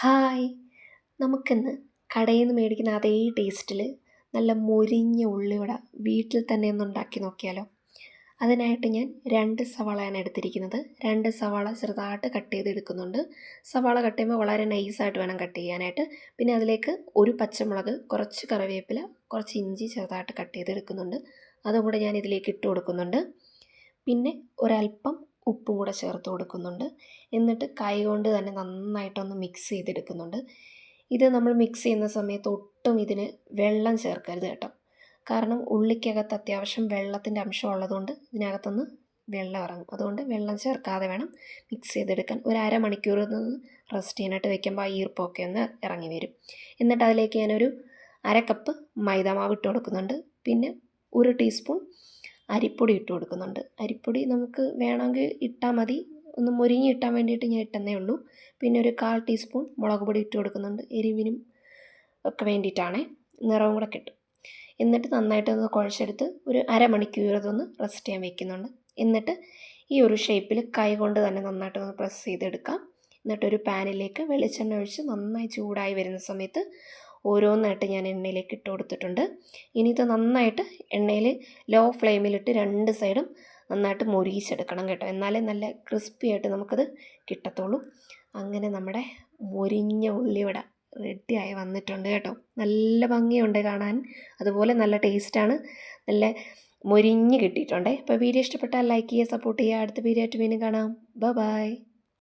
Hi! നമുക്കിന്ന് കടയിൽ നിന്ന് മേടിക്കുന്ന അതേ ടേസ്റ്റിൽ നല്ല മൊരിഞ്ഞ ഉള്ളിവട വീട്ടിൽ തന്നെ ഒന്ന് ഉണ്ടാക്കി നോക്കിയാലോ? അതിനായിട്ട് ഞാൻ 2 സവാളയാണ് എടുത്തിരിക്കുന്നത്. 2 സവാള ചെറുതായിട്ട് കട്ട് ചെയ്തെടുക്കുന്നുണ്ട്. സവാള കട്ട് ചെയ്യുമ്പോൾ വളരെ നൈസായിട്ട് വേണം കട്ട് ചെയ്യാനായിട്ട്. പിന്നെ അതിലേക്ക് ഒരു പച്ചമുളക്, കുറച്ച് കറിവേപ്പില, കുറച്ച് ഇഞ്ചി ചെറുതായിട്ട് കട്ട് ചെയ്തെടുക്കുന്നുണ്ട്. അതും കൂടെ ഞാൻ ഇതിലേക്ക് ഇട്ട് കൊടുക്കുന്നുണ്ട്. പിന്നെ ഒരല്പം ഉപ്പും കൂടെ ചേർത്ത് കൊടുക്കുന്നുണ്ട്. എന്നിട്ട് കൈ കൊണ്ട് തന്നെ നന്നായിട്ടൊന്ന് മിക്സ് ചെയ്തെടുക്കുന്നുണ്ട്. ഇത് നമ്മൾ മിക്സ് ചെയ്യുന്ന സമയത്ത് ഒട്ടും ഇതിന് വെള്ളം ചേർക്കരുത് കേട്ടോ. കാരണം ഉള്ളിക്കകത്ത് അത്യാവശ്യം വെള്ളത്തിൻ്റെ അംശം ഉള്ളതുകൊണ്ട് ഇതിനകത്തുനിന്ന് വെള്ളം ഇറങ്ങും. അതുകൊണ്ട് വെള്ളം ചേർക്കാതെ വേണം മിക്സ് ചെയ്തെടുക്കാൻ. ഒരു അരമണിക്കൂർ നിന്ന് റെസ്റ്റ് ചെയ്യാനായിട്ട് വെക്കുമ്പോൾ ആ ഈർപ്പമൊക്കെ ഒന്ന് ഇറങ്ങി വരും. എന്നിട്ട് അതിലേക്ക് ഞാനൊരു 1/2 കപ്പ് മൈദാമാവ് ഇട്ട് കൊടുക്കുന്നുണ്ട്. പിന്നെ 1 ടീസ്പൂൺ അരിപ്പൊടി ഇട്ട് കൊടുക്കുന്നുണ്ട്. അരിപ്പൊടി നമുക്ക് വേണമെങ്കിൽ ഇട്ടാൽ മതി. ഒന്ന് മൊരിഞ്ഞ് കിട്ടാൻ വേണ്ടിയിട്ട് ഞാൻ ഇട്ടെന്നേ ഉള്ളൂ. പിന്നെ ഒരു 1/4 ടീസ്പൂൺ മുളക് പൊടി ഇട്ട് കൊടുക്കുന്നുണ്ട്. എരിവിനും ഒക്കെ വേണ്ടിയിട്ടാണേ, നിറവും കൂടെ കിട്ടും. എന്നിട്ട് നന്നായിട്ടൊന്ന് കുഴച്ചെടുത്ത് ഒരു അരമണിക്കൂർ അതൊന്ന് റെസ്റ്റ് ചെയ്യാൻ വെക്കുന്നുണ്ട്. എന്നിട്ട് ഈ ഒരു ഷേപ്പിൽ കൈ കൊണ്ട് തന്നെ നന്നായിട്ടൊന്ന് പ്രസ് ചെയ്തെടുക്കാം. എന്നിട്ടൊരു പാനിലേക്ക് വെളിച്ചെണ്ണ ഒഴിച്ച് നന്നായി ചൂടായി വരുന്ന സമയത്ത് ഓരോന്നായിട്ട് ഞാൻ എണ്ണയിലേക്ക് ഇട്ട് കൊടുത്തിട്ടുണ്ട്. ഇനി ഇത് നന്നായിട്ട് എണ്ണയിൽ ലോ ഫ്ലെയിമിലിട്ട് 2 സൈഡും നന്നായിട്ട് മൊരിയിച്ചെടുക്കണം കേട്ടോ. എന്നാലേ നല്ല ക്രിസ്പി ആയിട്ട് നമുക്കത് കിട്ടത്തുള്ളൂ. അങ്ങനെ നമ്മുടെ മൊരിഞ്ഞ ഉള്ളിവട റെഡിയായി വന്നിട്ടുണ്ട് കേട്ടോ. നല്ല ഭംഗിയുണ്ട് കാണാൻ, അതുപോലെ നല്ല ടേസ്റ്റാണ്. നല്ല മൊരിഞ്ഞ് കിട്ടിയിട്ടുണ്ടേ. അപ്പോൾ വീഡിയോ ഇഷ്ടപ്പെട്ടാൽ ലൈക്ക് ചെയ്യുക, സപ്പോർട്ട് ചെയ്യുക. അടുത്ത വീഡിയോ ആയിട്ട് വീണ്ടും കാണാം. ബൈ.